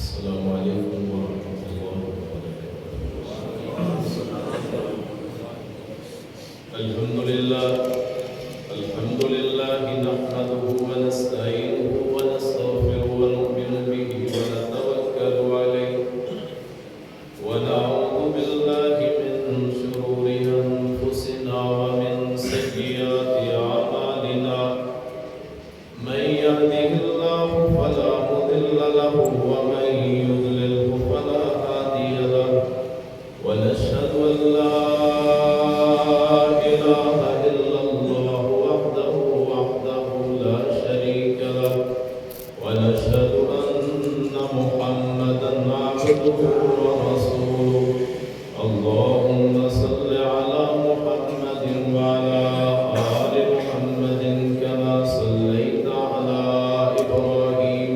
السلام علیکم ورحمۃ اللہ وبرکاتہ۔ الحمد للہ نحمده ونستعینه ونستغفره ونؤمن به ونتوکل علیہ ونعوذ باللہ من شرور انفسنا ومن سیئات اعمالنا من يهده الله فلا مضل له ومن يضلله فلا هادي له ونشهد أن لا إله إلا الله وحده لا شريك له ونشهد أن محمدا عبده ورسوله اللهم صل على محمد وعلى آل محمد كما صليت على إبراهيم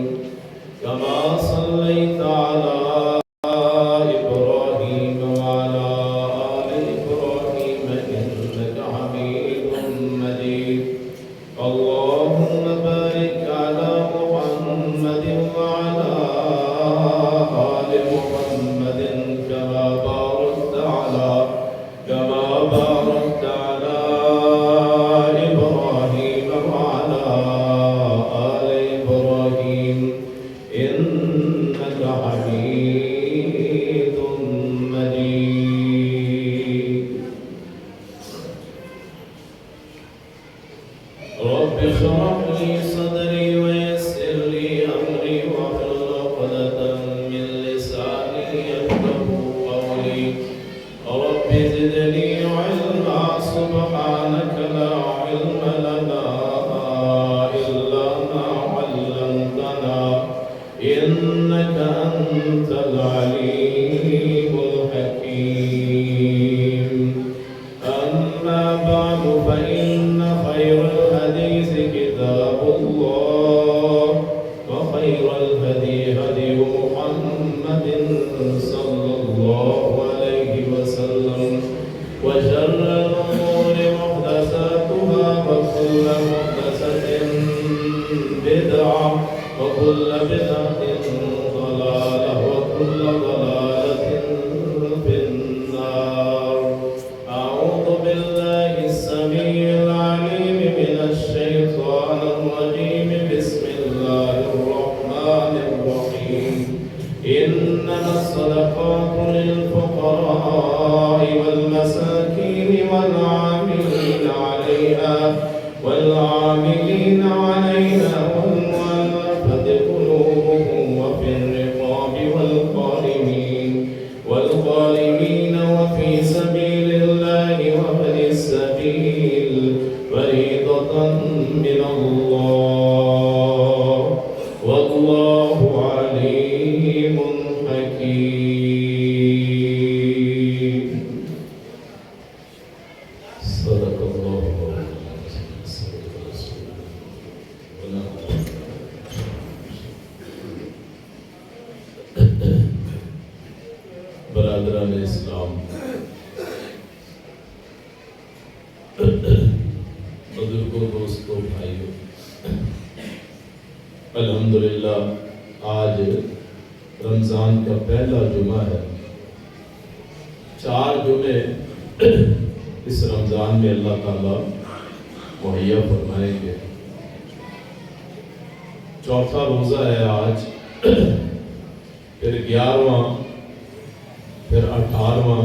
إبراهيم وعلى آل إبراهيم إنك حميد مجيد اللهم بارك على محمد وعلى آل محمد كما باركت على إبراهيم وعلى آل إبراهيم إنك حميد مجيد رب اشرح لي صدري ويسر لي أمري واحلل عقدة من لساني يفقهوا قولي رب زدني علما سبحانك لا علم لنا إلا ما علمتنا إنك أنت العليم الحكيم أما بعد فإن خير الحديث كتاب الله وخير الهدي هدي محمد صلى الله عليه وسلم وشر الأمور محدثاتها وكل محدثة بدعة وكل بدعة ضلالة وكل ضلالة في النار أعوذ بالله السميع العليم من الشيطان الرجيم بسم الله الرحمن الرحيم إنما الصدقات للفقراء والمساكين والعاملين عليها والمؤلفة قلوبهم وفي الرقاب والغارمين وفي سبيل الله وابن السبيل فريضة من الله والله عليم حكيم صدق الله برادران اسلام، بزرگوں، دوستوں، بھائیوں، الحمدللہ آج رمضان کا پہلا جمعہ ہے۔ 4 جمعے اس رمضان میں اللہ تعالیٰ مہیا فرمائیں گے۔ چوتھا روزہ ہے آج، پھر 11واں، پھر 18واں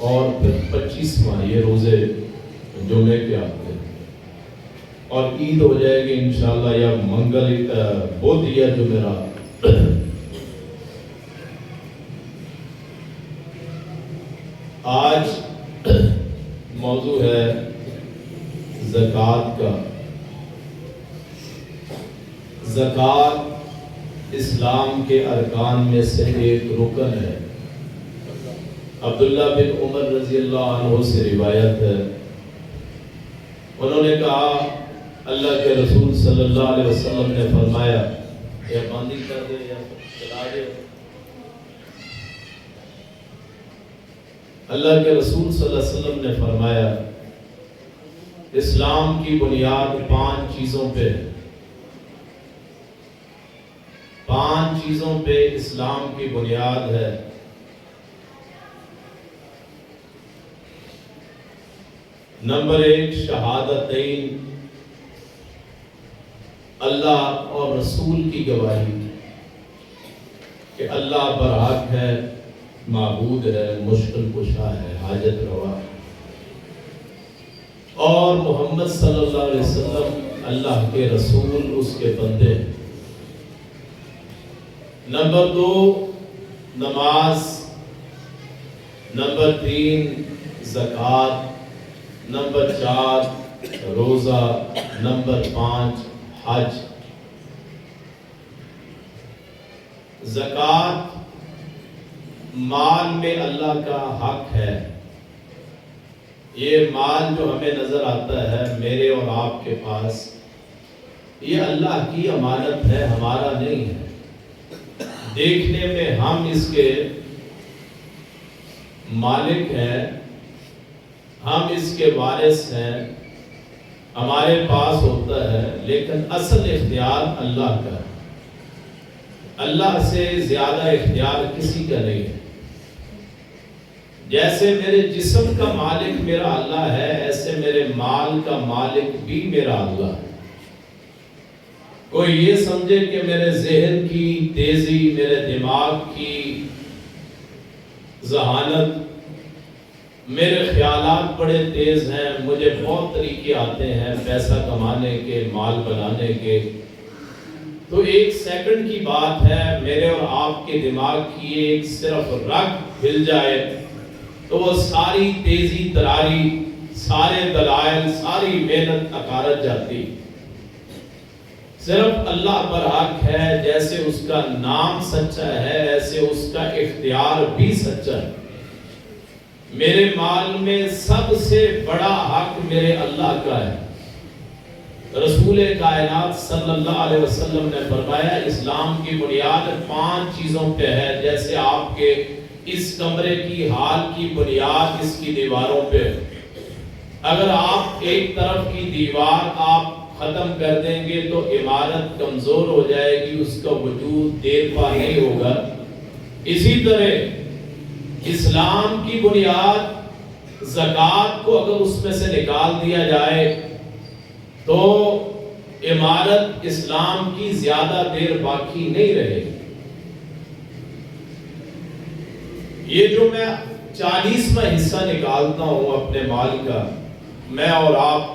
اور پھر 25واں، یہ روزے جمعے کے آتے ہیں، اور عید ہو جائے گی انشاءاللہ یا منگل بدھ یا جمعرات۔ آج موضوع ہے زکوٰۃ کا۔ زکوٰۃ اسلام کے ارکان میں سے ایک رکن ہے۔ عبداللہ بن عمر رضی اللہ عنہ سے روایت ہے، انہوں نے کہا اللہ کے رسول صلی اللہ علیہ وسلم نے فرمایا، یا باندھی کر دے یا چلا دے۔ اللہ کے رسول صلی اللہ علیہ وسلم نے فرمایا اسلام کی بنیاد 5 چیزوں پہ ہے۔ 5 چیزوں پہ اسلام کی بنیاد ہے۔ نمبر 1 شہادتین، اللہ اور رسول کی گواہی کہ اللہ برحق ہے، معبود ہے، مشکل کشا ہے، حاجت روا ہے، اور محمد صلی اللہ علیہ وسلم اللہ کے رسول، اس کے بندے ہیں۔ نمبر 2 نماز، نمبر 3 زکوٰۃ، نمبر 4 روزہ، نمبر 5 حج۔ زکوٰۃ مال میں اللہ کا حق ہے۔ یہ مال جو ہمیں نظر آتا ہے میرے اور آپ کے پاس، یہ اللہ کی امانت ہے، ہمارا نہیں ہے۔ دیکھنے میں ہم اس کے مالک ہیں، ہم اس کے وارث ہیں، ہمارے پاس ہوتا ہے، لیکن اصل اختیار اللہ کا ہے۔ اللہ سے زیادہ اختیار کسی کا نہیں ہے۔ جیسے میرے جسم کا مالک میرا اللہ ہے، ایسے میرے مال کا مالک بھی میرا اللہ ہے۔ کوئی یہ سمجھے کہ میرے ذہن کی تیزی، میرے دماغ کی ذہانت، میرے خیالات بڑے تیز ہیں، مجھے بہت طریقے آتے ہیں پیسہ کمانے کے، مال بنانے کے، تو 1 سیکنڈ کی بات ہے میرے اور آپ کے دماغ کی ایک صرف رگ ہل جائے تو وہ ساری تیزی تراری، سارے دلائل، ساری محنت اکارت جاتی۔ صرف اللہ پر حق ہے، جیسے اس کا نام سچا ہے ایسے اس کا اختیار بھی سچا ہے۔ میرے مال میں سب سے بڑا حق میرے اللہ کا ہے۔ رسول کائنات صلی اللہ علیہ وسلم نے فرمایا اسلام کی بنیاد 5 چیزوں پہ ہے، جیسے آپ کے اس کمرے کی حال کی بنیاد اس کی دیواروں پہ۔ اگر آپ ایک طرف کی دیوار آپ ختم کر دیں گے تو عمارت کمزور ہو جائے گی، اس کا وجود دیر پا نہیں ہوگا۔ اسی طرح اسلام کی بنیاد زکوٰۃ کو اگر اس میں سے نکال دیا جائے تو عمارت اسلام کی زیادہ دیر باقی نہیں رہے گی۔ یہ جو میں 40واں حصہ نکالتا ہوں اپنے مال کا، میں اور آپ،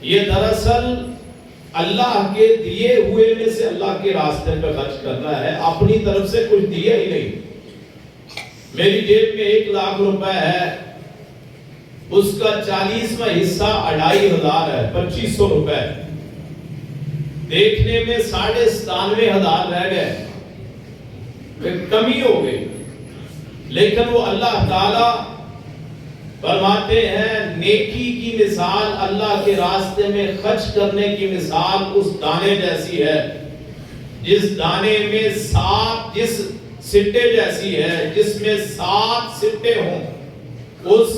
یہ دراصل اللہ کے دیے ہوئے میں سے اللہ کے راستے پہ خرچ کرنا ہے، اپنی طرف سے کچھ دیا ہی نہیں۔ میری جیب میں 1 لاکھ روپے ہے، اس کا 40واں حصہ 2500 ہے، 2500 روپے، دیکھنے میں 97,500 رہ گئے، کمی ہو گئی۔ لیکن وہ اللہ تعالیٰ فرماتے ہیں نیکی کی مثال اللہ کے راستے میں خرچ کرنے کی مثال اس دانے جیسی ہے، جس دانے میں 7 جس سٹے جیسی ہے، جس میں 7 سٹے ہوں، اس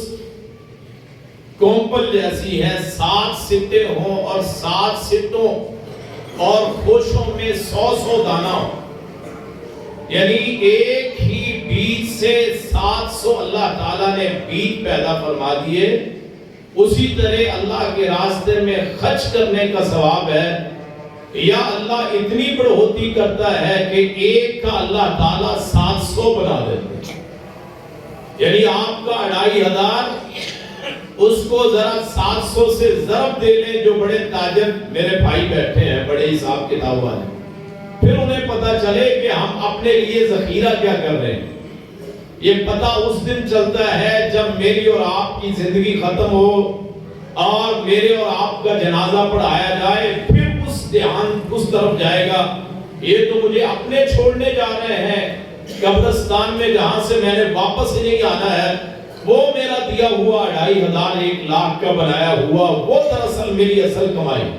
کومپل جیسی ہے، 7 سٹے ہوں اور 7 سٹوں اور خوشوں میں 100 دانہ ہوں، یعنی ایک ہی بیج سے 700 اللہ تعالیٰ نے بیج پیدا فرما دیے۔ اسی طرح اللہ کے راستے میں خرچ کرنے کا ثواب ہے، یا اللہ اتنی بڑھوتی کرتا ہے کہ ایک کا اللہ تعالیٰ 700 بنا دیتے ہیں۔ یعنی آپ کا 2500 اس کو ذرا 700 سے ضرب دے لیں، جو بڑے تاجر میرے بھائی بیٹھے ہیں، بڑے حساب کتاب والے، پھر انہیں پتا چلے کہ ہم اپنے لیے ذخیرہ کیا کر رہے ہیں۔ یہ پتہ اس دن چلتا ہے جب میری اور آپ کی زندگی ختم ہو اور میرے اور آپ کا جنازہ پڑھایا جائے، پھر اس دھیان اس طرف جائے گا، یہ تو مجھے اپنے چھوڑنے جا رہے ہیں قبرستان میں، جہاں سے میں نے واپس ہی نہیں آنا ہے، وہ میرا دیا ہوا 2500 1 لاکھ کا بنایا ہوا وہ دراصل میری اصل کمائی۔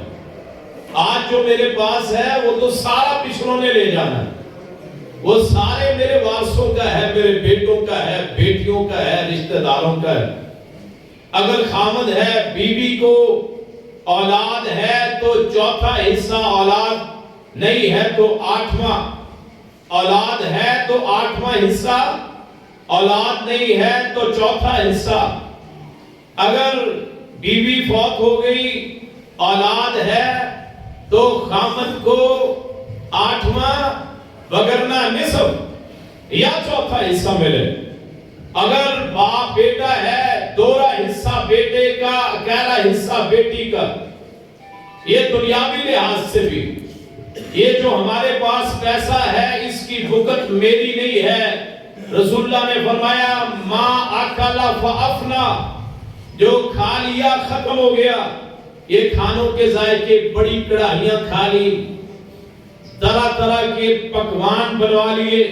آج جو میرے پاس ہے وہ تو سارا پچھلوں نے لے جانا ہے، وہ سارے میرے وارثوں کا ہے، میرے بیٹوں کا ہے، بیٹیوں کا ہے، رشتہ داروں کا ہے۔ اگر خامد ہے، بیوی کو اولاد ہے تو 4تھا حصہ اولاد نہیں ہے تو 8واں، اولاد ہے تو 8واں حصہ، اولاد نہیں ہے تو 4تھا حصہ۔ اگر بیوی فوت ہو گئی، اولاد ہے تو خامد کو 8واں وگرنہ نصف یا 4تھا حصہ ملے۔ اگر باپ بیٹا ہے، 2واں حصہ بیٹے کا، 11واں حصہ بیٹی کا۔ یہ دنیاوی لحاظ سے بھی، یہ جو ہمارے پاس پیسہ ہے اس کی بھگت میری نہیں ہے۔ رسول اللہ نے فرمایا ما اکل فافنا، جو کھا لیا ختم ہو گیا۔ یہ کھانوں کے ذائقے، بڑی کڑاہیاں کھا لی، طرح طرح کے پکوان بنوا لیے،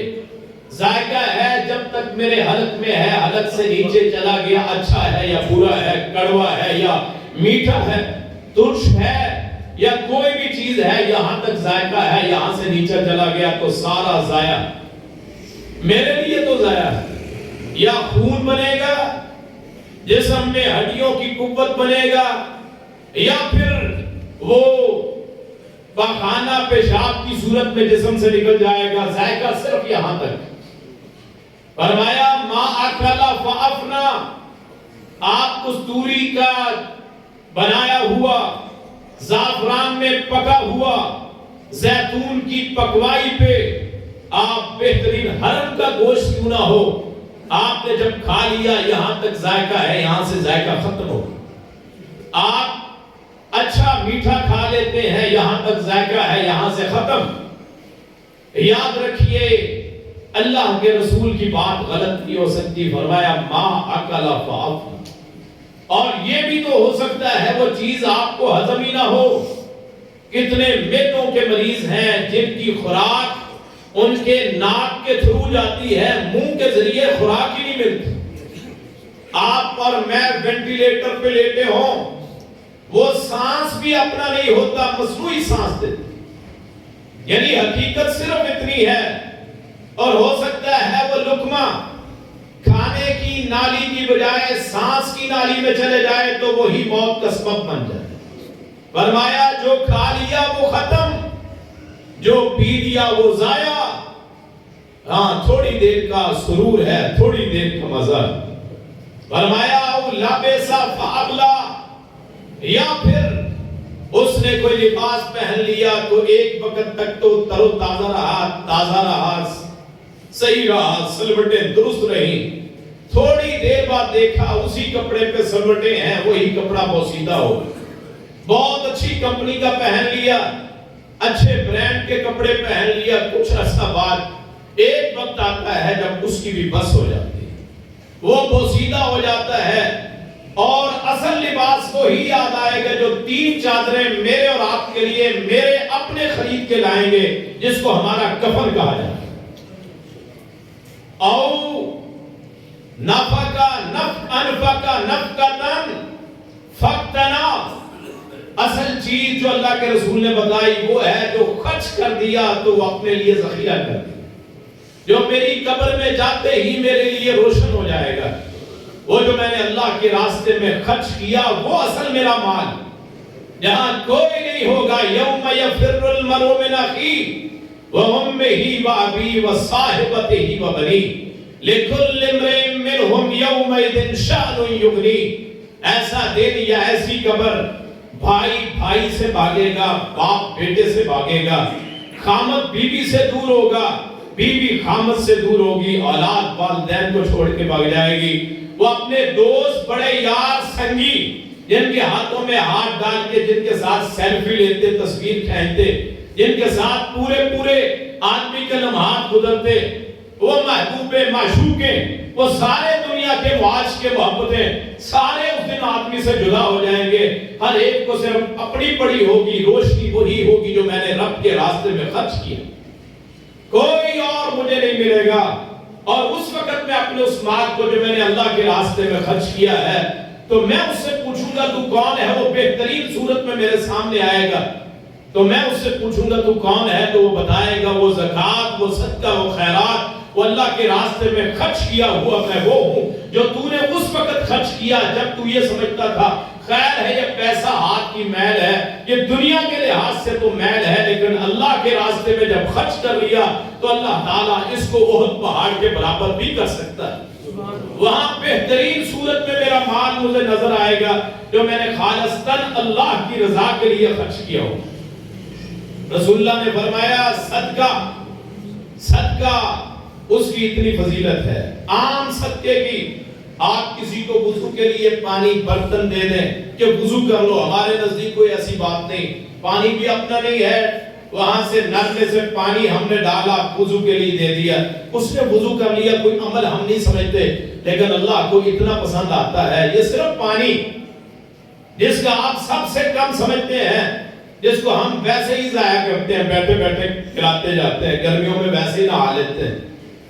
ذائقہ ہے جب تک میرے حلق میں ہے، حلق سے نیچے چلا گیا اچھا ہے یا برا ہے، کڑوا ہے یا میٹھا ہے، ترش ہے یا کوئی بھی چیز ہے، یہاں تک ذائقہ ہے، یہاں سے نیچے چلا گیا تو سارا ضائع، میرے لیے تو ضائع ہے۔ یا خون بنے گا، جسم میں ہڈیوں کی قوت بنے گا، یا پھر وہ پاخانہ پیشاب کی صورت میں جسم سے نکل جائے گا، ذائقہ صرف یہاں تک۔ فرمایا ما اکل فافنا، آپ کستوری کا بنایا ہوا، زعفران میں پکا ہوا، زیتون کی پکوائی پہ آپ بہترین حرم کا گوشت کیوں نہ ہو، آپ نے جب کھا لیا یہاں تک ذائقہ ہے، یہاں سے ذائقہ ختم ہو۔ آپ اچھا میٹھا کھا لیتے ہیں، یہاں تک ذائقہ ہے، یہاں سے ختم۔ یاد رکھیے اللہ کے رسول کی بات غلط نہیں ہو سکتی، فرمایا ما اکل فافنا۔ اور یہ بھی تو ہو سکتا ہے وہ چیز آپ کو ہضم ہی نہ ہو۔ کتنے میدوں کے مریض ہیں جن کی خوراک ان کے ناک کے تھرو جاتی ہے، منہ کے ذریعے خوراک ہی نہیں ملتی۔ آپ اور میں وینٹیلیٹر پہ لیٹے ہوں، وہ سانس بھی اپنا نہیں ہوتا، مصنوعی سانس دیتے۔ یعنی حقیقت صرف اتنی ہے، اور ہو سکتا ہے وہ لقمہ کھانے کی نالی کی بجائے سانس کی نالی میں چلے جائے تو وہی موت کا سبب بن جائے۔ فرمایا جو کھا لیا وہ ختم، جو پی لیا وہ ضائع۔ ہاں تھوڑی دیر کا سرور ہے، تھوڑی دیر کا مزہ۔ فرمایا او لابسا فابلا، یا پھر اس نے کوئی لباس پہن لیا تو ایک وقت تک تو تر و تازہ رہا، صحیح رہا، سلوٹیں درست رہی۔ تھوڑی دیر بعد دیکھا اسی کپڑے پہ سلوٹیں ہیں، وہی کپڑا بوسیدہ ہو گیا۔ بہت اچھی کمپنی کا پہن لیا، اچھے برانڈ کے کپڑے پہن لیا، کچھ عرصہ بعد ایک وقت آتا ہے جب اس کی بھی بس ہو جاتی ہے، وہ بوسیدہ ہو جاتا ہے، اور اصل لباس وہی یاد آئے گا جو 3 چادریں میرے اور آپ کے لیے میرے اپنے خرید کے لائیں گے، جس کو ہمارا کفن کہا جاتا ہے۔ او نفقا انفقا نفقتن فقتنا، اصل چیز جو اللہ کے رسول نے بتائی وہ ہے جو خرچ کر دیا تو وہ اپنے لیے ذخیرہ کر دیا، جو میری قبر میں جاتے ہی میرے لیے روشن ہو جائے گا۔ وہ جو میں نے اللہ کے راستے میں خرچ کیا وہ اصل میرا مال، جہاں کوئی نہیں ہوگا۔ یوم یفر المرء من اخیہ وامہ وابیہ وصاحبتہ وبنیہ لکل امرئ منہم یومئذ شأن یغنیہ۔ ایسا دن یا ایسی قبر، بھائی بھائی سے بھاگے گا، باپ بیٹے سے بھاگے گا، خامد بیوی سے دور ہوگا، بیوی خامد سے دور ہوگی، اولاد والدین کو چھوڑ کے بھاگ جائے گی۔ وہ اپنے دوست، بڑے یار، سنگی، جن کے ہاتھوں میں ہاتھ ڈال کے جن کے ساتھ سیلفی لیتے، تصویر کھینچتے، جن کے ساتھ پورے آدمی کے لمحات گزرتے، وہ محبوب معشوقیں، وہ سارے دنیا کے معاش کے محبتیں، سارے اس دن آدمی سے جدا ہو جائیں گے۔ ہر ایک کو صرف اپنی پڑی ہوگی، روشنی وہی ہوگی جو میں نے رب کے راستے میں خرچ کیا، کوئی اور مجھے نہیں ملے گا۔ اور اس وقت میں اپنے اس مال کو جو میں نے اللہ کے راستے میں خرچ کیا ہے، تو میں اس سے پوچھوں گا تو کون ہے؟ وہ بہترین صورت میں میرے سامنے آئے گا، تو میں اس سے پوچھوں گا تو کون ہے؟ تو وہ بتائے گا وہ زکوٰۃ، وہ صدقہ، وہ خیرات، وہ اللہ کے راستے میں خرچ کیا ہوا میں وہ ہوں جو تو نے اس وقت خرچ کیا جب تو یہ سمجھتا تھا خیر ہے، یہ پیسہ ہاتھ کی میل ہے، یہ دنیا کے لحاظ سے تو میل ہے، لیکن اللہ کے راستے میں جب خرچ کر لیا تو اللہ تعالیٰ اس کو احد پہاڑ کے برابر بھی کر سکتا ہے۔ وہاں بہترین صورت میں میرا مال مجھے نظر آئے گا جو میں نے خالصتاً اللہ کی رضا کے لیے خرچ کیا ہو۔ رسول اللہ نے فرمایا صدقہ اس کی اتنی فضیلت ہے، عام صدقے کی۔ آپ کسی کو وضو کے لیے پانی برتن دے دیں کہ وضو کر لو، ہمارے نزدیک کوئی ایسی بات نہیں، پانی بھی اپنا نہیں ہے، وہاں سے نل میں سے پانی ہم نے ڈالا وضو کے لیے دے دیا، اس نے وضو کر لیا، کوئی عمل ہم نہیں سمجھتے، لیکن اللہ کو اتنا پسند آتا ہے۔ یہ صرف پانی جس کا آپ سب سے کم سمجھتے ہیں، جس کو ہم ویسے ہی ضائع کرتے ہیں، بیٹھے بیٹھے پلاتے جاتے ہیں، گرمیوں میں ویسے ہی نہا لیتے ہیں،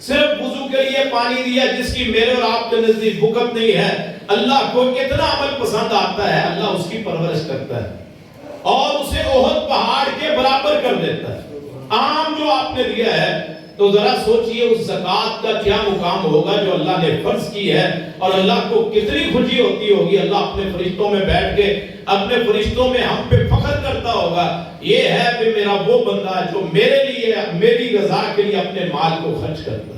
صرف وضو کے لیے پانی دیا جس کی میرے اور آپ کے نزدیک بھوکت نہیں ہے، اللہ کو اتنا عمل پسند آتا ہے، اللہ اس کی پرورش کرتا ہے اور اسے احد پہاڑ کے برابر کر دیتا ہے۔ عام جو آپ نے دیا ہے تو ذرا سوچئے اس زکوٰۃ کا کیا مقام ہوگا جو اللہ نے فرض کی ہے، اور اللہ کو کتنی خوشی ہوتی ہوگی، اللہ اپنے فرشتوں میں بیٹھ کے اپنے فرشتوں میں ہم پہ فخر کرتا ہوگا، یہ ہے کہ میرا وہ بندہ جو میرے لیے میری رضا کے لیے اپنے مال کو خرچ کرتا ہے۔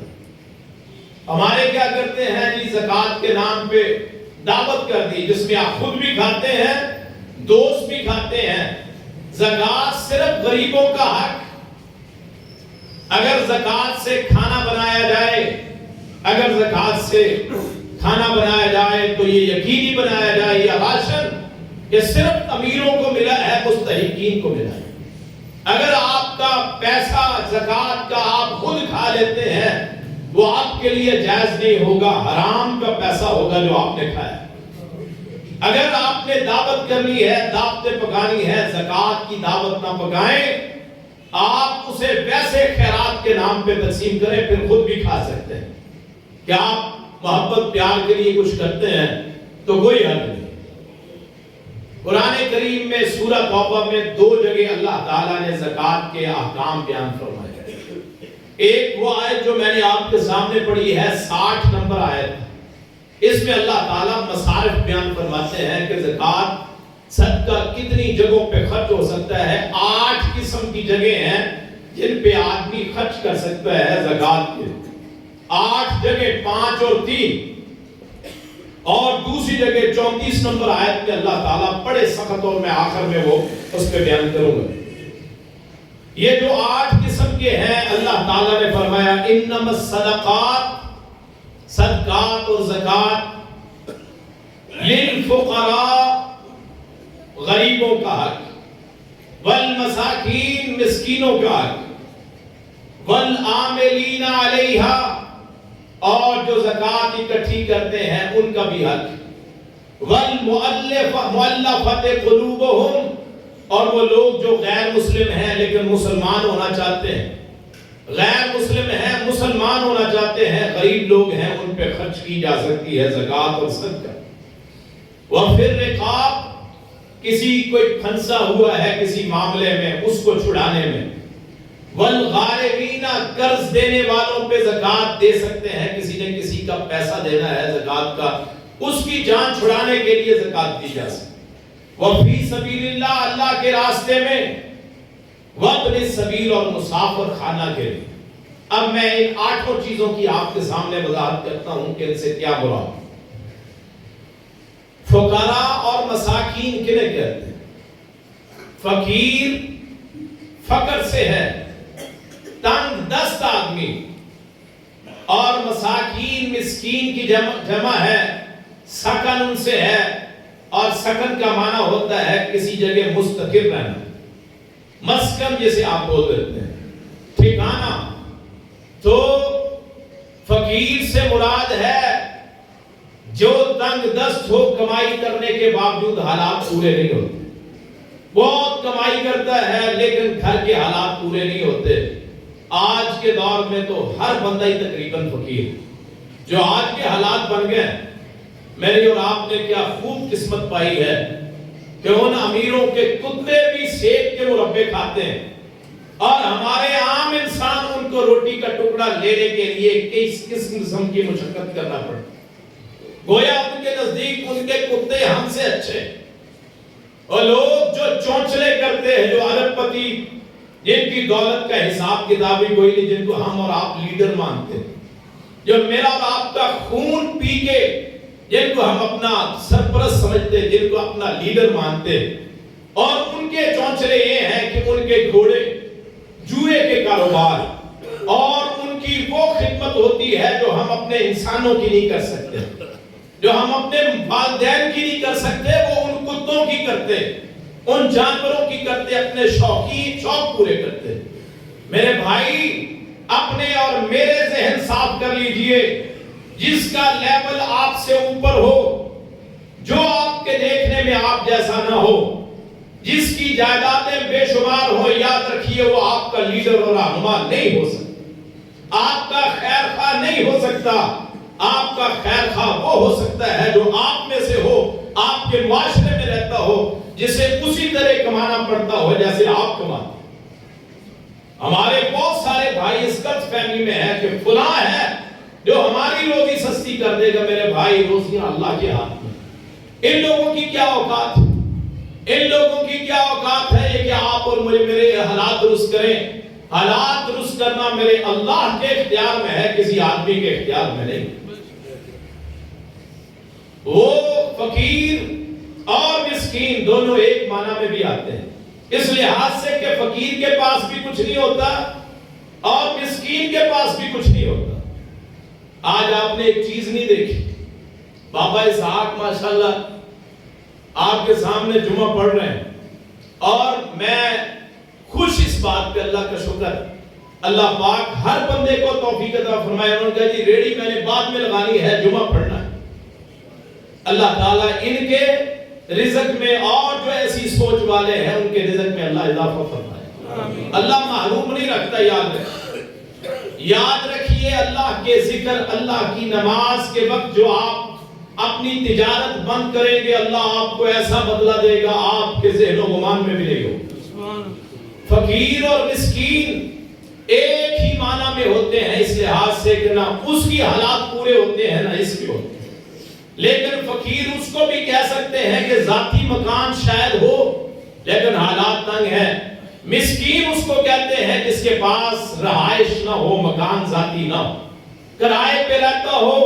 ہمارے کیا کرتے ہیں جی، زکوٰۃ کے نام پہ دعوت کر دی جس میں آپ خود بھی کھاتے ہیں، دوست بھی کھاتے ہیں۔ زکوٰۃ صرف غریبوں کا حق، اگر زکوٰۃ سے کھانا بنایا جائے، اگر زکوٰۃ سے کھانا بنایا جائے تو یہ یقینی بنایا جائے یہ راشن یہ صرف امیروں کو ملا ہے، مستحقین کو ملا ہے۔ اگر آپ کا پیسہ زکوٰۃ کا آپ خود کھا لیتے ہیں وہ آپ کے لیے جائز نہیں ہوگا، حرام کا پیسہ ہوگا جو آپ نے کھایا۔ اگر آپ نے دعوت کرنی ہے، دعوتیں پکانی ہے، زکوٰۃ کی دعوت نہ پکائیں، آپ اسے ویسے خیرات کے نام پہ تقسیم کریں، پھر خود بھی کھا سکتے ہیں۔ کیا آپ محبت پیار کے لیے کچھ کرتے ہیں تو کوئی حل نہیں۔ قرآن کریم میں سورہ توبہ میں 2 جگہ اللہ تعالیٰ نے زکوٰۃ کے احکام بیان فرمائے۔ ایک وہ آیت جو میں نے آپ کے سامنے پڑھی ہے 60 نمبر آیت، اس میں اللہ تعالیٰ مصارف بیان فرماتے ہیں کہ زکوٰۃ صدقہ کتنی جگہوں پہ خرچ ہو سکتا ہے۔ 8 قسم کی جگہ ہیں جن پہ آدمی خرچ کر سکتا ہے زکوٰۃ کے، 8 جگہ، 5 اور 3، اور دوسری جگہ 34 نمبر آیت میں اللہ تعالیٰ بڑے سخت، اور میں آخر میں وہ اس پہ بیان کروں گا۔ یہ جو 8 قسم کے ہیں اللہ تعالیٰ نے فرمایا انما الصدقات، صدقات اور زکوٰۃ للفقراء، غریبوں کا حق، والمساکین، مسکینوں کا حق، والعاملین علیہا، اور جو زکوٰۃ اکٹھی کرتے ہیں ان کا بھی حق، والمؤلفۃ قلوبہم، اور وہ لوگ جو غیر مسلم ہیں لیکن مسلمان ہونا چاہتے ہیں، غیر مسلم ہیں مسلمان ہونا چاہتے ہیں، غریب لوگ ہیں، ان پہ خرچ کی جا سکتی ہے زکوٰۃ اور صدقہ۔ وَفِي الرِّقَابِ، کسی کوئی پھنسا ہوا ہے کسی معاملے میں اس کو چھڑانے میں، وَالْغَارِمِينَ، قرض دینے والوں پہ زکوٰۃ دے سکتے ہیں، کسی نے کسی کا پیسہ دینا ہے زکوٰۃ کا، اس کی جان چھڑانے کے لیے زکوٰۃ دی جا سکتی۔ وفی سبیل اللہ، اللہ کے راستے میں، وابن السبیل، اور مسافر خانہ کے لیے۔ اب میں ان 8 چیزوں کی آپ کے سامنے وضاحت کرتا ہوں کہ ان سے کیا مراد۔ فقراء اور مساکین کنہیں کہتے ہیں؟ فقیر فقر سے ہے، تنگ دست آدمی، اور مساکین مسکین کی جمع ہے، سکن ان سے ہے، اور سکن کا معنی ہوتا ہے کسی جگہ مستقر رہنا، مسکن جسے آپ بول دیتے ہیں، ٹھکانہ۔ تو فقیر سے مراد ہے جو تنگ دست ہو، کمائی کرنے کے باوجود حالات پورے نہیں ہوتے، بہت کمائی کرتا ہے لیکن گھر کے حالات پورے نہیں ہوتے۔ آج کے دور میں تو ہر بندہ ہی تقریباً فقیر، جو آج کے حالات بن گئے، میری اور آپ نے کیا خوب قسمت پائی ہے کہ ان امیروں کے کتے بھی سیب کے مربے کھاتے ہیں، اور ہمارے عام انسان ان کو روٹی کا ٹکڑا لینے کے لیے کس قسم کی مشقت کرنا پڑتا، گویا ان کے نزدیک ان کے کتے ہم سے اچھے۔ اور لوگ جو چونچلے کرتے ہیں، جو ارب پتی، جن کی دولت کا حساب کتاب ہی کوئی نہیں، جن کو ہم اور آپ لیڈر مانتے ہیں، جو میرا اور آپ کا خون پی کے جن کو ہم اپنا سرپرست سمجھتے ہیں، جن کو اپنا لیڈر مانتے ہیں، اور ان کے چونچلے یہ ہیں کہ ان کے گھوڑے جوئے کے کاروبار اور ان کی وہ خدمت ہوتی ہے جو ہم اپنے انسانوں کی نہیں کر سکتے، جو ہم اپنے والدین کی نہیں کر سکتے، وہ ان کتوں کی کرتے، ان جانوروں کی کرتے، اپنے شوق پورے کرتے۔ میرے بھائی، اپنے اور میرے ذہن صاف کر لیجئے، جس کا لیول آپ سے اوپر ہو، جو آپ کے دیکھنے میں آپ جیسا نہ ہو، جس کی جائیدادیں بے شمار ہو، یاد رکھیے وہ آپ کا لیڈر اور رہنما نہیں ہو سکتا، آپ کا خیر خواہ نہیں ہو سکتا۔ آپ کا خیر خواہ وہ ہو سکتا ہے جو آپ میں سے ہو، آپ کے معاشرے میں رہتا ہو، جسے اسی طرح کمانا پڑتا ہو جیسے آپ کماتے۔ ہمارے بہت سارے بھائی اس قدر فیملی میں ہیں کہ فلاں ہے جو ہماری روزی سستی کر دے گا۔ میرے بھائی، روزیاں اللہ کے ہاتھ میں۔ ان لوگوں کی کیا اوقات، ان لوگوں کی کیا اوقات ہے یہ کہ آپ اور میرے حالات درست کریں؟ حالات درست کرنا میرے اللہ کے اختیار میں ہے، کسی آدمی کے اختیار میں نہیں۔ وہ فقیر اور مسکین دونوں ایک معنی میں بھی آتے ہیں، اس لحاظ سے کہ فقیر کے پاس بھی کچھ نہیں ہوتا اور مسکین کے پاس بھی کچھ نہیں ہوتا۔ آج آپ نے ایک چیز نہیں دیکھی، بابا اسحاق ماشاءاللہ آپ کے سامنے جمعہ پڑھ رہے ہیں، اور میں خوش اس بات پہ، اللہ کا شکر، اللہ پاک ہر بندے کو توفیق عطا فرمائے۔ انہوں نے کہا جی ریڈی میں نے بعد میں لگانی ہے، جمعہ پڑھنا ہے۔ اللہ تعالیٰ ان کے رزق میں، اور جو ایسی سوچ والے ہیں ان کے رزق میں اللہ اضافہ فرمائے۔ اللہ محروم نہیں رکھتا، یاد رکھیے اللہ کے ذکر، اللہ کی نماز کے وقت جو آپ اپنی تجارت بند کریں گے، اللہ آپ کو ایسا بدلہ دے گا آپ کے ذہن و گمان میں بھی نہیں ہوگا۔ فقیر اور مسکین ایک ہی معنی میں ہوتے ہیں، اس لحاظ سے کہ نہ اس کی حالات پورے ہوتے ہیں نہ اس کے ہوتے ہیں۔ لیکن فقیر اس کو بھی کہہ سکتے ہیں کہ ذاتی مکان شاید ہو لیکن حالات تنگ ہیں۔ مسکین اس کو کہتے ہیں جس کے پاس رہائش نہ ہو، مکان ذاتی نہ ہو، کرائے پہ رہتا ہو،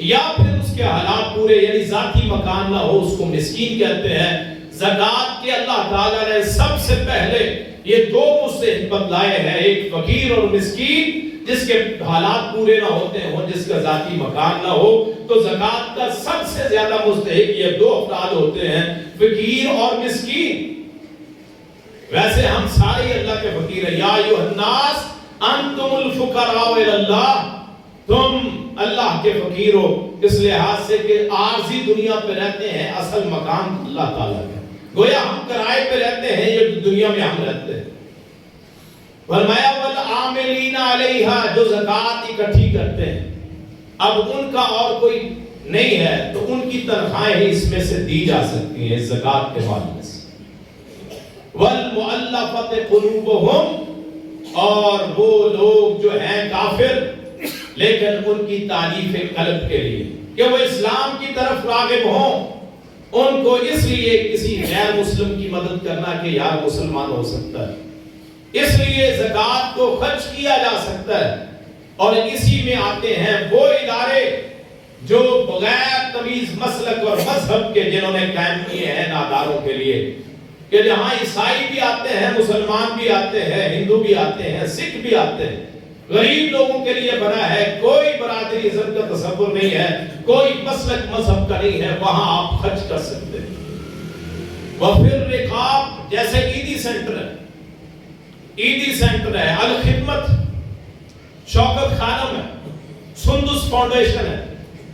یا پھر اس کے حالات پورے یعنی ذاتی مکان نہ ہو، اس کو مسکین کہتے ہیں۔ زکوٰۃ کے اللہ تعالیٰ نے سب سے پہلے یہ دو مستحب لائے ہیں، ایک فقیر اور مسکین، جس کے حالات پورے نہ ہوتے ہوں، جس کا ذاتی مکان نہ ہو۔ تو زکوٰۃ کا سب سے زیادہ مستحق یہ دو افراد ہوتے ہیں، فقیر اور مسکین۔ ویسے ہم سارے اللہ کے فقیر ہیں۔ یا ایھا الناس انتم الفقراء الی اللہ، تم اللہ کے فقیر ہو، اس لحاظ سے کہ عارضی دنیا پہ رہتے ہیں، اصل مکان اللہ تعالیٰ کا۔ گویا ہم کرائے پہ رہتے ہیں، یہ دنیا میں ہم رہتے ہیں۔ فرمایا والعاملین علیہا، جو زکوٰۃ اکٹھی کرتے ہیں، اب ان کا اور کوئی نہیں ہے تو ان کی تنخواہیں ہی اس میں سے دی جا سکتی ہیں، زکوٰۃ کے معاملے سے۔ والمؤلفۃ قلوبہم، اور وہ لوگ جو ہیں کافر لیکن ان کی تعریف قلب کے لیے کہ وہ اسلام کی طرف راغب ہوں، ان کو اس لیے کسی غیر مسلم کی مدد کرنا کہ یار مسلمان ہو سکتا ہے، اس لیے زکوٰۃ کو خرچ کیا جا سکتا ہے۔ اور اسی میں آتے ہیں وہ ادارے جو بغیر تمیز مسلک اور مذہب کے جنہوں نے قائم کیے ہیں ناداروں کے لیے، کہ جہاں عیسائی بھی آتے ہیں، مسلمان بھی آتے ہیں، ہندو بھی آتے ہیں، سکھ بھی آتے ہیں، غریب لوگوں کے لیے بنا ہے، کوئی برادری ازم کا تصور نہیں ہے، کوئی مسلک مذہب کا نہیں ہے، وہاں آپ خرچ کر سکتے ہیں۔ وَفِرْ رِقَابِ، جیسے عیدی سینٹر ہے، عیدی سینٹر ہے، الخدمت، شوکت خانم ہے، سندس فاؤنڈیشن ہے،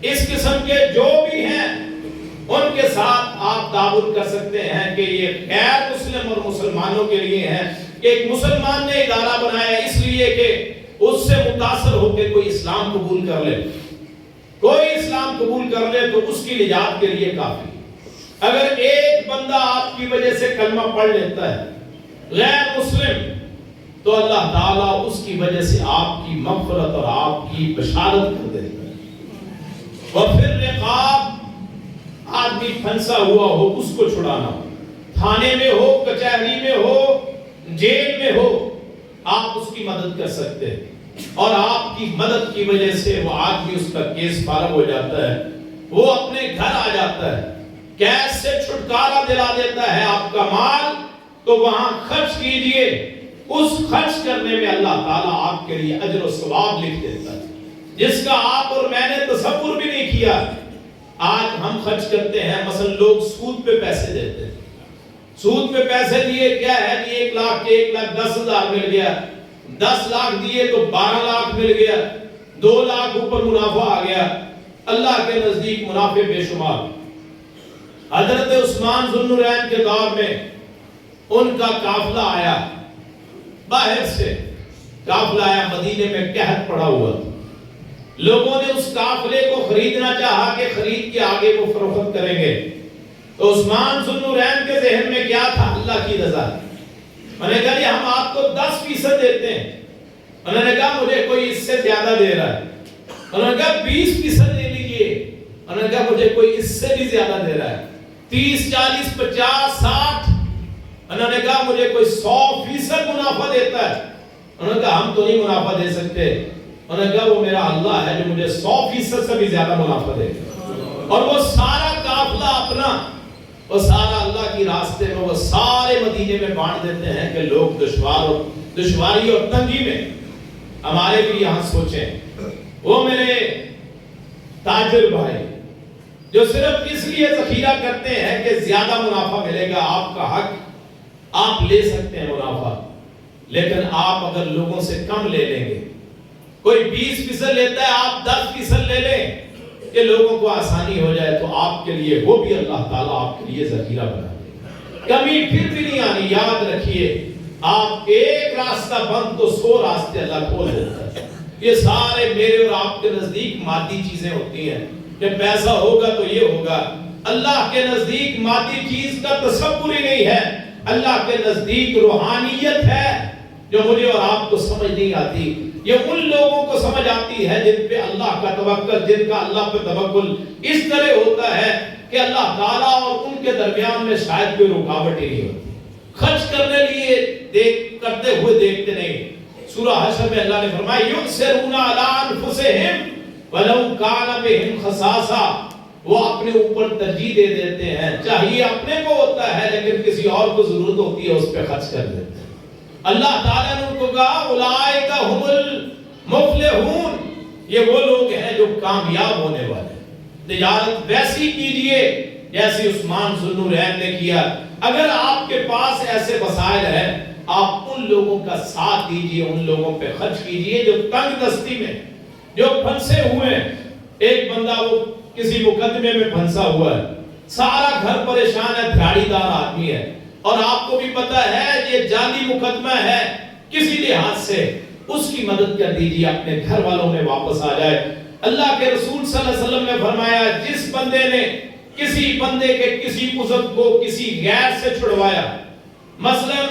اس قسم کے جو بھی ہیں ان کے ساتھ آپ تعاون کر سکتے ہیں کہ یہ غیر مسلم اور مسلمانوں کے لیے ہیں۔ ایک مسلمان نے ادارہ بنایا اس لیے کہ اس سے متاثر ہو کے کوئی اسلام قبول کر لے، کوئی اسلام قبول کر لے تو اس کی نجات کے لیے کافی۔ اگر ایک بندہ آپ کی وجہ سے کلمہ پڑھ لیتا ہے غیر مسلم، تو اللہ تعالیٰ اس کی وجہ سے آپ کی مغفرت اور آپ کی بشارت کر دیتا ہے۔ وَفِرْ رِقَابِ، آدمی پھنسا ہوا ہو اس کو چھڑانا، تھانے میں ہو، کچہری میں ہو، جیل میں ہو، آپ اس کی مدد کر سکتے ہیں، اور آپ کی مدد کی وجہ سے وہ آدمی اس کا کیس فارغ ہو جاتا ہے، وہ اپنے گھر آ جاتا ہے، کیس سے چھٹکارا دلا دیتا ہے آپ کا مال، تو وہاں خرچ کیجئے، اس خرچ کرنے میں اللہ تعالیٰ آپ کے لیے اجر و ثواب لکھ دیتا ہے، جس کا آپ اور میں نے تصور بھی نہیں کیا۔ آج ہم خرچ کرتے ہیں، مثلا لوگ سود پہ پیسے دیتے ہیں، سود پہ پیسے دیے، کیا ہے کہ 1 لاکھ کے 1,10,000 مل گیا، 10 لاکھ دیے تو 12 لاکھ مل گیا، 2 لاکھ اوپر منافع آ گیا، اللہ کے نزدیک منافع بے شمار۔ حضرت عثمان ذو النورین کے دور میں ان کا قافلہ آیا، باہر سے قافلہ آیا، مدینے میں قحط پڑا ہوا تھا، لوگوں نے اس قافلے کو خریدنا چاہا کہ خرید کے آگے وہ فروخت کریں گے، تو عثمان ذو النورین کے ذہن میں کیا تھا؟ اللہ کی رضا۔ انہوں نے کہا ہم آپ کو 10% دیتے ہیں، انہوں نے کہا مجھے کوئی اس سے زیادہ دے رہا ہے، انہوں نے کہا 20% دے لیجئے، انہوں نے کہا مجھے کوئی اس سے بھی زیادہ دے رہا ہے، 30، 40، 50، 60، انہوں نے کہا مجھے کوئی 100% منافع دیتا ہے، انہوں نے کہا ہم تو نہیں منافع دے سکتے، انہوں نے کہا وہ میرا اللہ ہے جو مجھے 100% سے بھی زیادہ منافع دے گا، اور وہ سارا قافلہ اپنا، وہ سارا اللہ کی راستے میں وہ سارے مدینے میں بانٹ دیتے ہیں کہ لوگ دشواری اور تنگی میں۔ ہمارے بھی یہاں سوچیں، وہ میرے تاجر بھائی جو صرف اس لیے ذخیرہ کرتے ہیں کہ زیادہ منافع ملے گا، آپ کا حق، آپ لے سکتے ہیں منافع، لیکن آپ اگر لوگوں سے کم لے لیں گے، کوئی 20% لیتا ہے آپ 10% لے لیں کہ لوگوں کو آسانی ہو جائے، تو آپ کے لیے وہ بھی اللہ تعالیٰ آپ کے لیے ذخیرہ بنا دے گا، کمی پھر بھی نہیں آنی۔ یاد رکھیے، آپ ایک راستہ بند تو 100 راستے اللہ کھول دیتا ہے۔ یہ سارے میرے اور آپ کے نزدیک مادی چیزیں ہوتی ہیں کہ پیسہ ہوگا تو یہ ہوگا، اللہ کے نزدیک مادی چیز کا تصور ہی نہیں ہے، اللہ کے نزدیک روحانیت ہے جو مجھے اور آپ کو سمجھ نہیں آتی۔ یہ ان لوگوں کو سمجھ آتی ہے جن پہ اللہ کا توکل، جن کا اللہ پہ توکل اس طرح ہوتا ہے کہ اللہ تعالیٰ اور ان کے درمیان میں شاید کوئی رکاوٹ ہی نہیں ہوتی، خرچ کرنے لیے کرتے ہوئے دیکھتے نہیں۔ سورہ حشر میں اللہ نے فرمایا یؤثرون علی انفسہم ولو کان بہم خصاصہ، وہ اپنے اوپر ترجیح دے دیتے ہیں، چاہیے اپنے کو ہوتا ہے لیکن کسی اور کو ضرورت ہوتی ہے اس پہ خرچ کر دیتے ہیں۔ اللہ تعالیٰ نے ان کو کہا اولئک ھم المفلحون، یہ وہ لوگ ہیں جو کامیاب ہونے والے ہیں۔ تجارت ویسی کیجئے جیسی عثمان ذو النورین نے کیا۔ اگر آپ کے پاس ایسے وسائل ہیں، آپ ان لوگوں کا ساتھ دیجئے، ان لوگوں پہ خرچ کیجئے جو تنگ دستی میں، جو پھنسے ہوئے ہیں۔ ایک بندہ وہ کسی مقدمے میں پھنسا ہوا ہے، سارا گھر پریشان ہے، دھاڑی دار آدمی ہے، اور آپ کو بھی پتا ہے یہ جعلی مقدمہ ہے، کسی لحاظ سے اس کی مدد کر دیجئے، اپنے گھر والوں میں واپس آ جائے۔ اللہ کے رسول صلی اللہ علیہ وسلم نے فرمایا جس بندے نے کسی بندے کے کسی عضو کو کسی غیر سے چھڑوایا، مثلا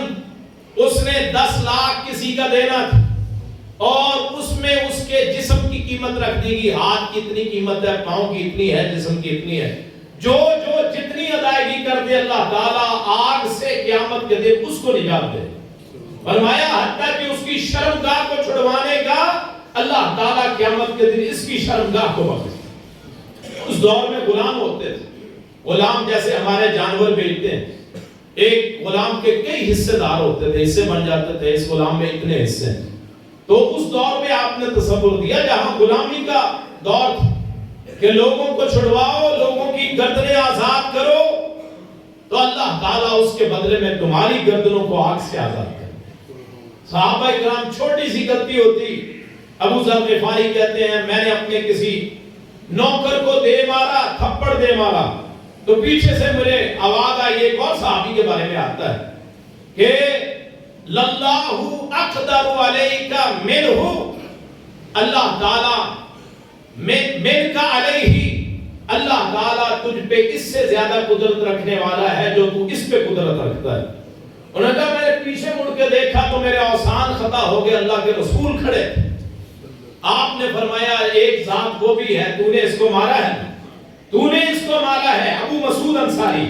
اس نے 10 لاکھ کسی کا دینا تھا اور اس میں اس کے جسم کی قیمت رکھ دی گئی، ہاتھ کی اتنی قیمت ہے، پاؤں کی اتنی ہے، جسم کی اتنی ہے، جو جتنی ادائیگی کر دے اللہ تعالیٰ آگ سے قیامت کے دن اس کو نجات دے۔ فرمایا حتیٰ کہ اس کی شرمگاہ کو چھڑوانے کا اللہ تعالیٰ قیامت کے دن اس کی شرمگاہ کو بخشے۔ اس دور میں غلام ہوتے تھے، غلام جیسے ہمارے جانور بیچتے ہیں، ایک غلام کے کئی حصے دار ہوتے تھے، حصے بن جاتے تھے، اس غلام میں اتنے حصے ہیں۔ تو اس دور میں آپ نے تصور دیا جہاں غلامی کا دور تھا کہ لوگوں کو چھڑواؤ، لوگوں کی گردنیں آزاد کرو، تو اللہ تعالیٰ اس کے بدلے میں تمہاری گردنوں کو آگ سے آزاد کرے۔ صحابہ کرام چھوٹی سی غلطی ہوتی، ابو ذر غفاری کہتے ہیں میں نے اپنے کسی نوکر کو دے مارا، تھپڑ دے مارا، تو پیچھے سے مجھے آواز آئی، ایک اور صحابی کے بارے میں آتا ہے کہ للہ اقدر علیک منہ، اللہ تعالیٰ من کا علیہ، اللہ تعالیٰ تجھ پہ اس سے زیادہ قدرت رکھنے والا ہے جو تو اس پہ قدرت رکھتا ہے۔ انہوں نے کہا میں نے پیچھے مڑ کے دیکھا تو میرے اوسان خطا ہو گئے، اللہ کے رسول کھڑے، آپ نے فرمایا ایک ذات وہ بھی ہے، تو نے اس کو مارا ہے، تو نے اس کو مارا ہے۔ ابو مسعود انصاری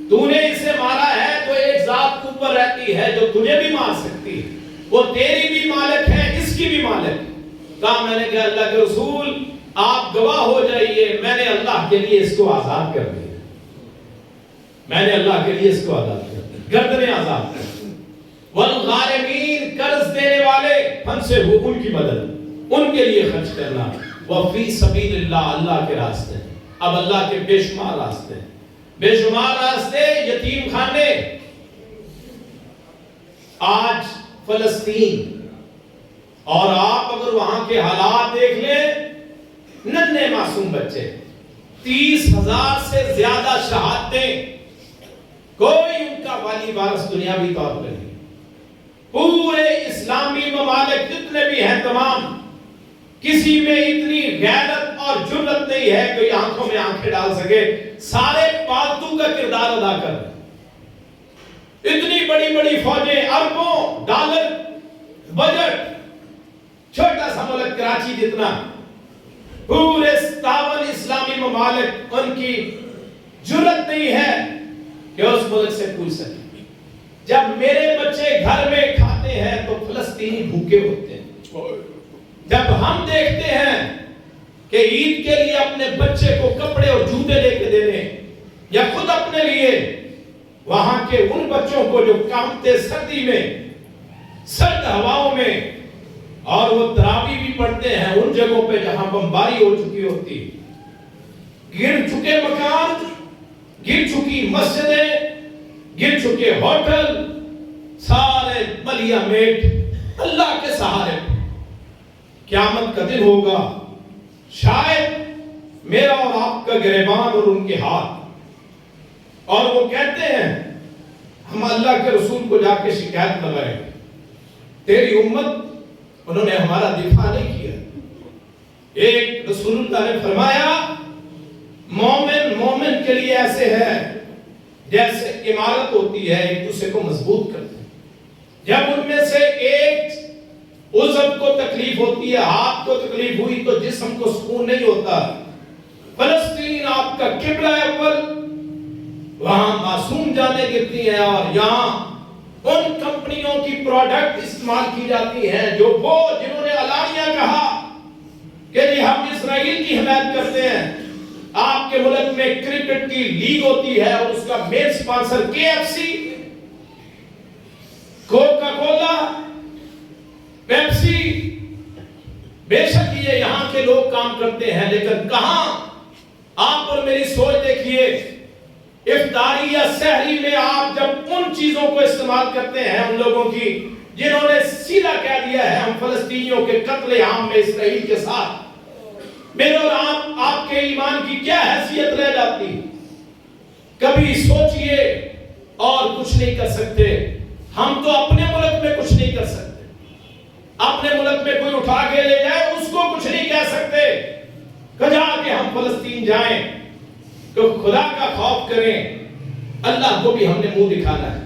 تو نے اسے مارا ہے تو ایک ذات اوپر رہتی ہے جو تجھے بھی مار سکتی ہے، وہ تیری بھی مالک ہے، اس کی بھی مالک ہے۔ کہا میں نے کہا اللہ کے رسول آپ گواہ ہو جائیے، میں نے اللہ کے لیے اس کو آزاد کر دیا، میں نے اللہ کے لیے اس کو آزاد کر دیا، گردنیں آزاد کر دی۔ والغارمین، قرض دینے والے، ہم سے ہو ان کی مدد، ان کے لیے خرچ کرنا، وفی سبیل اللہ، اللہ کے راستے۔ اب اللہ کے بے شمار راستے، بے شمار راستے، یتیم خانے۔ آج فلسطین، اور آپ اگر وہاں کے حالات دیکھ لیں، ننھے معصوم بچے، 30,000 سے زیادہ شہادتیں، کوئی ان کا والی وارث دنیاوی طور پر نہیں۔ پورے اسلامی ممالک جتنے بھی ہیں تمام، کسی میں اتنی غیرت اور جرت نہیں ہے کہ آنکھوں میں آنکھیں ڈال سکے، سارے پالتو کا کردار ادا کر رہے ہیں۔ اتنی بڑی بڑی فوجیں، اربوں ڈالر بجٹ، چھوٹا سا ملک کراچی جتنا، پورے 57 اسلامی ممالک، ان کی جرت نہیں ہے کہ اس ملک سے پوچھ سکے۔ جب میرے بچے گھر میں کھاتے ہیں تو فلسطینی بھوکے ہوتے ہیں۔ جب ہم دیکھتے ہیں کہ عید کے لیے اپنے بچے کو کپڑے اور جوتے لے کے دینے، یا خود اپنے لیے، وہاں کے ان بچوں کو جو کامتے سردی میں، سرد ہواؤں میں، اور وہ تراویح بھی پڑھتے ہیں ان جگہوں پہ جہاں بمباری ہو چکی ہوتی، گر چکے مکان، گر چکی مسجدیں، گر چکے ہوٹل، سارے ملیا میٹ، اللہ کے سہارے۔ قیامت کا دن ہوگا، شاید میرا اور آپ کا گریبان اور ان کے ہاتھ، اور وہ کہتے ہیں ہم اللہ کے رسول کو جا کے شکایت لگائیں، تیری امت، انہوں نے ہمارا دفاع نہیں کیا۔ ایک رسول اللہ نے فرمایا مومن مومن کے لیے ایسے ہے جیسے عمارت ہوتی ہے، ایک دوسرے کو مضبوط کرتے ہیں۔ جب ان میں سے ایک عضو کو تکلیف ہوتی ہے، ہاتھ کو تکلیف ہوئی تو جسم کو سکون نہیں ہوتا۔ فلسطین آپ کا قبلہ اول، وہاں معصوم جانیں گرتی ہیں، اور یہاں ان کمپنیوں کی پروڈکٹ استعمال کی جاتی ہیں جو وہ جنہوں نے علانیہ کہا کہ جی ہم اسرائیل کی حمایت کرتے ہیں۔ آپ کے ملک میں کرکٹ کی لیگ ہوتی ہے اور اس کا main sponsor KFC، Coca Cola, Pepsi, بے شک یہ یہاں کے لوگ کام کرتے ہیں، لیکن کہاں آپ اور میری سوچ دیکھیے، افطاری یا سحری میں آپ جب ان چیزوں کو استعمال کرتے ہیں ان لوگوں کی جنہوں نے سیدھا کہہ دیا ہے ہم فلسطینیوں کے قتل عام میں اسرائیل کے ساتھ، میرے اور آپ کے ایمان کی کیا حیثیت رہ جاتی؟ کبھی سوچئے، اور کچھ نہیں کر سکتے۔ ہم تو اپنے ملک میں کچھ نہیں کر سکتے، اپنے ملک میں کوئی اٹھا کے لے جائے اس کو کچھ نہیں کہہ سکتے، کجا کہ ہم فلسطین جائیں تو خدا کا خوف کریں۔ اللہ کو بھی ہم نے منہ دکھانا ہے۔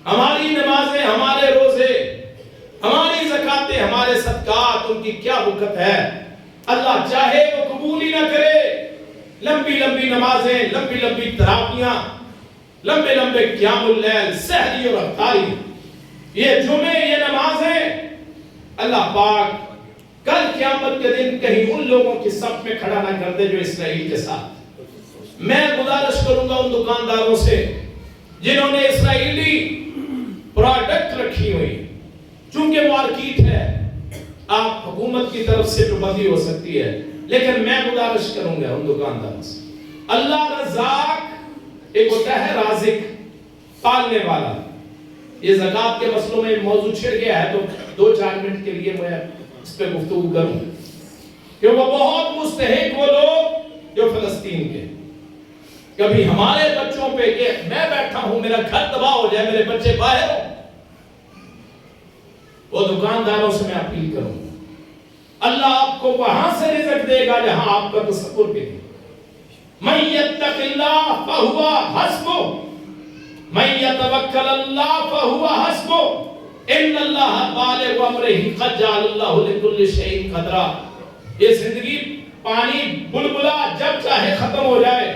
ہماری نمازیں، ہمارے روزے، ہماری زکاتیں، ہمارے صدقات، ان کی کیا وقت ہے؟ اللہ چاہے وہ قبول ہی نہ کرے۔ لمبی لمبی نمازیں، لمبی لمبی تراویحاں، لمبے لمبے قیام اللیل، سحری اور افطاری، یہ جمعے، یہ نمازیں، اللہ پاک کل قیامت کے دن کہیں ان لوگوں کی صف میں کھڑا نہ کر دے جو اسرائیل کے ساتھ۔ میں گزارش کروں گا ان دکانداروں سے جنہوں نے اسرائیلی پروڈکٹ رکھی ہوئی، چونکہ مارکیٹ ہے، آپ حکومت کی طرف سے پابندی ہو سکتی ہے، لیکن میں گزارش کروں گا ان دکانداروں سے، اللہ رزاق ایک ہوتا ہے رازق، پالنے والا۔ یہ زکات کے مسئلوں میں موضوع چھڑ گیا ہے تو 2-4 منٹ کے لیے میں اس پہ گفتگو کروں کہ وہ بہت مستحق وہ لوگ جو فلسطین کے، کبھی ہمارے بچوں پہ کہ میں بیٹھا ہوں میرا گھر تباہ ہو جائے میرے بچے باہر ہوں، وہ دکانداروں سے میں اپیل کروں گا اللہ آپ کو وہاں سے رزق دے گا جہاں آپ کا تصور بھی نہیں۔ من یتق اللہ فہو حسبہ، من یتوکل اللہ فہو حسبہ، ان اللہ بالغ امرہ قد جعل اللہ لکل شیء قدرا۔ یہ زندگی پانی بلبلا جب چاہے ختم ہو جائے،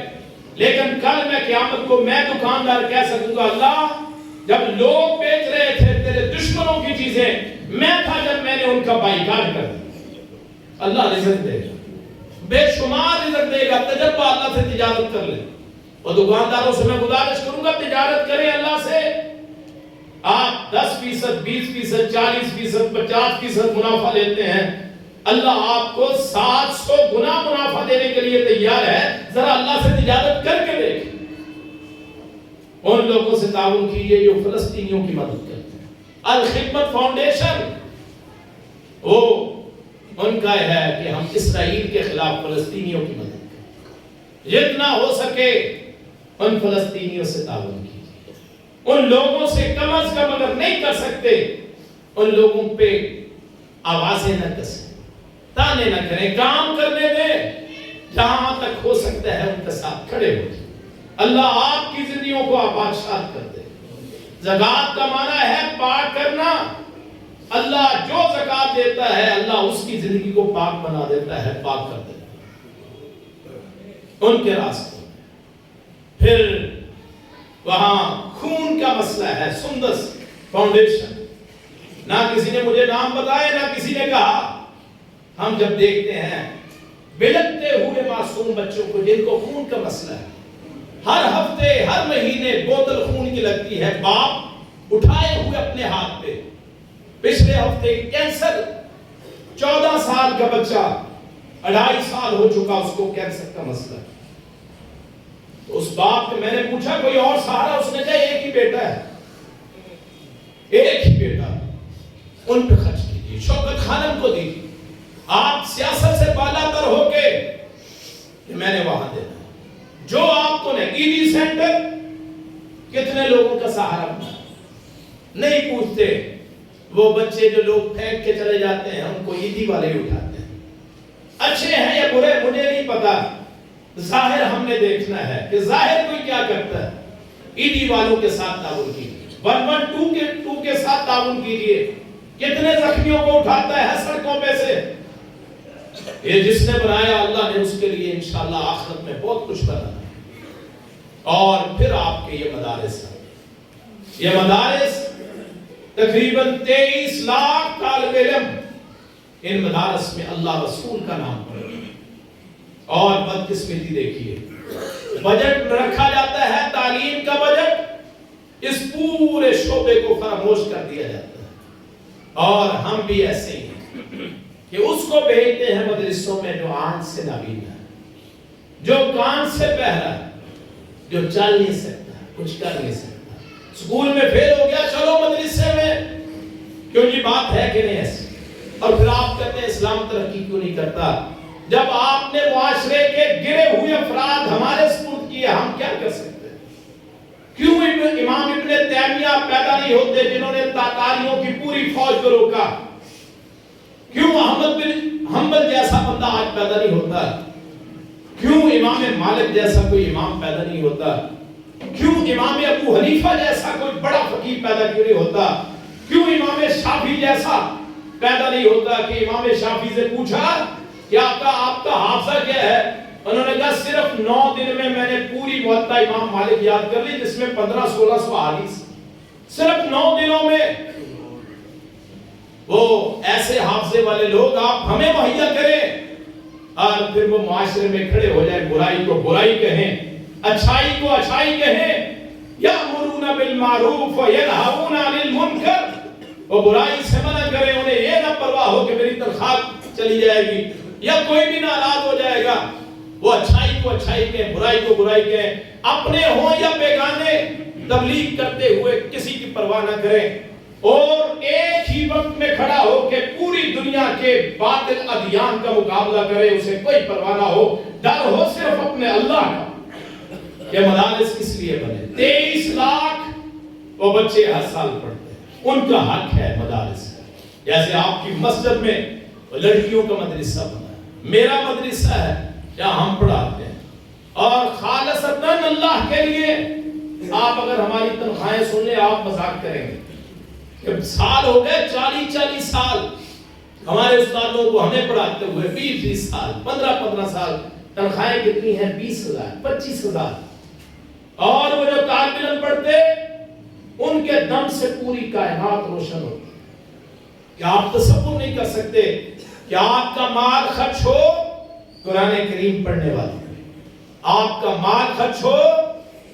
لیکن کل میں قیامت کو میں دکاندار کہہ سکوں گا اللہ جب لوگ بیچ رہے تھے تیرے دشمنوں کی چیزیں میں تھا جب میں نے ان کا بائیکاٹ کر دیا. اللہ رزق دے گا, بے شمار رزق دے گا. تجربہ اللہ سے تجارت کر لے. اور دکانداروں سے میں گزارش کروں گا تجارت کریں اللہ سے. آپ 10%, 20%, 40%, 50% منافع لیتے ہیں, اللہ آپ کو 700 گنا منافع دینے کے لیے تیار ہے. ذرا اللہ سے تجارت کر کے دیکھیں. ان لوگوں سے تعاون کیجئے جو فلسطینیوں کی مدد کرتے ہیں. الخدمت فاؤنڈیشن وہ ان کا ہے کہ ہم اسرائیل کے خلاف فلسطینیوں کی مدد کریں. جتنا ہو سکے ان فلسطینیوں سے تعاون کیجئے. ان لوگوں سے کم از کم اگر نہیں کر سکتے ان لوگوں پہ آوازیں نہ کسیں, تانے نہ کریں, کام کرنے دیں. جہاں تک ہو سکتا ہے ان کے ساتھ کھڑے ہو جائیں. اللہ آپ کی زندگیوں کو آبادشاہ کر دے. زکات کا معنی ہے پاک کرنا. اللہ جو زکات دیتا ہے اللہ اس کی زندگی کو پاک بنا دیتا ہے, پاک کر دیتا ہے ان کے راستے. پھر وہاں خون کا مسئلہ ہے. سندس فاؤنڈیشن, نہ کسی نے مجھے نام بتائے نہ کسی نے کہا. ہم جب دیکھتے ہیں بلکتے ہوئے معصوم بچوں کو جن کو خون کا مسئلہ ہے, ہر ہفتے ہر مہینے بوتل خون کی لگتی ہے, باپ اٹھائے ہوئے اپنے ہاتھ پہ. پچھلے ہفتے کینسر, 14 سال کا بچہ 2.5 سال ہو چکا اس کو کینسر کا مسئلہ. اس باپ نے میں نے پوچھا کوئی اور سہارا؟ اس نے کہا ایک ہی بیٹا ہے, ایک ہی بیٹا. ان پہ خرچ کیجیے, شوکت خانم کو دیجیے. آپ سیاست سے بالا تر ہو کے کہ میں نے وہاں دینا جو آپ کو نہیں. ایڈی سینٹر کتنے لوگوں کا سہارا بنا, نہیں پوچھتے. وہ بچے جو لوگ پھینک کے چلے جاتے ہیں ان کو ایڈی والے ہی اٹھاتے ہیں. اچھے ہیں یا برے مجھے نہیں پتا, ظاہر ہم نے دیکھنا ہے کہ ظاہر کوئی کیا کرتا ہے. ایڈی والوں کے ساتھ تعاون کیجیے, 112 کے ساتھ تعاون کیجیے. کتنے زخمیوں کو اٹھاتا ہے سڑکوں پہ سے. یہ جس نے بنایا اللہ نے اس کے لیے انشاءاللہ آخرت میں بہت کچھ بنایا. اور پھر آپ کے یہ مدارس ہیں, یہ مدارس تقریباً 23 لاکھ طالب علم ان مدارس میں اللہ رسول کا نام پڑھے. اور بدقسمتی دیکھیے بجٹ رکھا جاتا ہے, تعلیم کا بجٹ, اس پورے شعبے کو فراموش کر دیا جاتا ہے. اور ہم بھی ایسے ہی ہیں کہ اس کو بھیجتے ہیں مدرسوں میں جو آنکھ سے نابینا ہے, جو کان سے بہرا ہے, جو چل نہیں سکتا, کچھ کر نہیں سکتا. اسکول میں فیل ہو گیا, چلو مدرسے میں. کیوں یہ بات ہے کہ نہیں ایسی؟ اور پھر آپ کہتے ہیں اسلام ترقی کیوں نہیں کرتا؟ جب آپ نے معاشرے کے گرے ہوئے افراد ہمارے سپرد کیے, ہم کیا کر سکتے ہیں؟ کیوں امام ابن تیمیہ پیدا نہیں ہوتے جنہوں نے تاتاریوں کی پوری فوج کو روکا؟ کیوں احمد بن حنبل جیسا بندہ آج پیدا نہیں ہوتا؟ کیوں امام مالک جیسا کوئی امام پیدا نہیں ہوتا؟ کیوں امام ابو حنیفہ جیسا کوئی بڑا فقیہ پیدا کیوں نہیں ہوتا؟ کیوں امام شافعی جیسا پیدا نہیں ہوتا کہ امام شافعی سے پوچھا کہ آپ کا حافظہ کیا ہے؟ انہوں نے کہا صرف 9 دن میں نے پوری موطا امام مالک یاد کر لی جس میں 1500-1600 حدیث. صرف 9 دنوں میں. وہ ایسے حافظے والے لوگ آپ ہمیں مہیا کریں اور پھر وہ معاشرے میں کھڑے ہو جائیں, برائی کو برائی کہیں, اچھائی کو اچھائی کہیں. یأمرون بالمعروف وینہون عن المنکر, وہ برائی سے منع کریں, انہیں یہ نہ پرواہ ہو کہ میری تنخواہ چلی جائے گی یا کوئی بھی ناراض ہو جائے گا. وہ اچھائی کو اچھائی کہیں, برائی کو برائی کہیں. اپنے ہوں یا بیگانے تبلیغ کرتے ہوئے کسی کی پرواہ نہ کریں, اور ایک ہی وقت میں کھڑا ہو کہ پوری دنیا کے باطل ادیان کا مقابلہ کرے, اسے کوئی پرواہ نہ ہو, ڈر ہو صرف اپنے اللہ کا. یہ مدارس کس لیے بنے؟ 23 لاکھ وہ بچے ہر سال پڑھتے ہیں, ان کا حق ہے مدارس. جیسے آپ کی مسجد میں لڑکیوں کا مدرسہ بنا ہے, میرا مدرسہ ہے جہاں ہم پڑھاتے ہیں, اور خالصتاً اللہ کے لیے. آپ اگر ہماری تنخواہیں سن لیں آپ مذاق کریں گے کہ سال ہو گئے 40 سال ہمارے استادوں کو ہمیں پڑھاتے ہوئے, 20 سال, 15 سال. تنخواہیں کتنی ہیں؟ 20,000 25,000. اور وہ جو طالب علم پڑھتے ان کے دم سے پوری کائنات روشن ہوتی. کیا آپ تصور نہیں کر سکتے کہ آپ کا مال خرچ ہو قرآن کریم پڑھنے والوں پہ, آپ کا مال خرچ ہو